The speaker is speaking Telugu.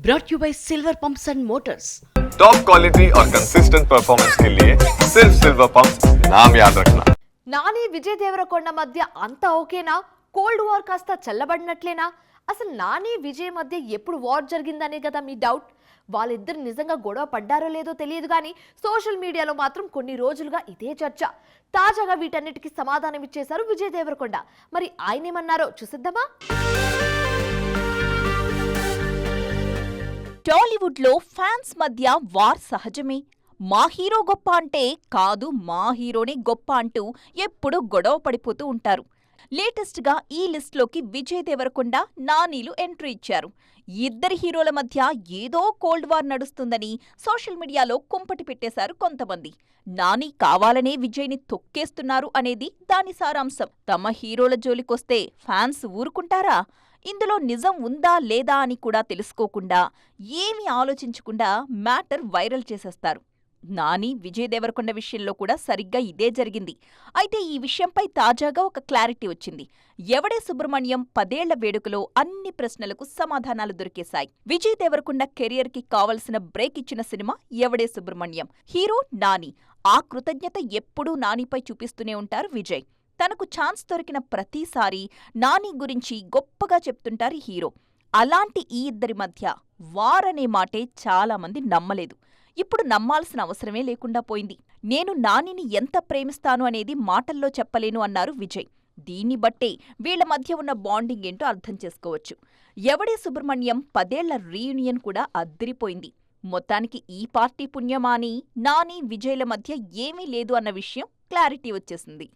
brought you by Silver Pumps and Motors. Top quality और कंसिस्टेंट परफॉर्मेंस के लिए सिर्फ सिल्वर पंप्स नाम याद रखना. నాని విజయ్ దేవరకొండ మధ్య అంతా ఓకేనా? కోల్డ్ వార్ కాస్త చల్లబడినట్లేనా? అసలు నాని విజయ్ మధ్య ఎప్పుడు వార్ జరిగిందనే కదా మీ డౌట్. వాళ్ళిద్దరు నిజంగా గొడవ పడ్డారో లేదో తెలియదు కానీ సోషల్ మీడియాలో మాత్రం కొన్ని రోజులుగా ఇదే చర్చ. తాజాగా వీటన్నిటికీ సమాధానం ఇచ్చేశారు విజయ్ దేవరకొండ. మరి ఆయన ఏమన్నారో చూసిద్దామా? టాలీవుడ్ లో ఫ్యాన్స్ మధ్య వార్ సహజమే. మా హీరో గొప్ప అంటే కాదు, మా హీరోనే గొప్ప అంటూ ఎప్పుడూ గొడవ పడిపోతూ ఉంటారు. లేటెస్ట్ గా ఈ లిస్ట్లోకి విజయ్ దేవరకొండ, నానీలు ఎంట్రీ ఇచ్చారు. ఇద్దరి హీరోల మధ్య ఏదో కోల్డ్ వార్ నడుస్తుందని సోషల్ మీడియాలో కుంపటి పెట్టేశారు కొంతమంది. నాని కావాలనే విజయ్ని తొక్కేస్తున్నారు అనేది దాని సారాంశం. తమ హీరోల జోలికొస్తే ఫ్యాన్స్ ఊరుకుంటారా? ఇందులో నిజం ఉందా లేదా అని కూడా తెలుసుకోకుండా, ఏమీ ఆలోచించకుండా మ్యాటర్ వైరల్ చేసేస్తారు. నాని విజయ్ దేవరకొండ విషయంలో కూడా సరిగ్గా ఇదే జరిగింది. అయితే ఈ విషయంపై తాజాగా ఒక క్లారిటీ వచ్చింది. ఎవడే సుబ్రహ్మణ్యం 10 ఏళ్ల వేడుకలో అన్ని ప్రశ్నలకు సమాధానాలు దొరికేశాయి. విజయ్ దేవరకొండ కెరియర్కి కావలసిన బ్రేక్ ఇచ్చిన సినిమా ఎవడే సుబ్రహ్మణ్యం. హీరో నాని. ఆ కృతజ్ఞత ఎప్పుడూ నానిపై చూపిస్తూనే ఉంటారు విజయ్. తనకు ఛాన్స్ దొరికిన ప్రతిసారి నాని గురించి గొప్పగా చెప్తుంటారు హీరో. అలాంటి ఈ ఇద్దరి మధ్య వార్ అనే మాటే చాలామంది నమ్మలేదు. ఇప్పుడు నమ్మాల్సిన అవసరమే లేకుండా పోయింది. నేను నానిని ఎంత ప్రేమిస్తాను అనేది మాటల్లో చెప్పలేను అన్నారు విజయ్. దీన్ని బట్టే వీళ్ల మధ్య ఉన్న బాండింగ్ ఏంటో అర్థం చేసుకోవచ్చు. ఎవడే సుబ్రహ్మణ్యం 10 ఏళ్ల రీయూనియన్ కూడా అద్దిరిపోయింది. మొత్తానికి ఈ పార్టీ పుణ్యమా అని నాని విజయ్ల మధ్య ఏమీ లేదు అన్న విషయం క్లారిటీ వచ్చేసింది.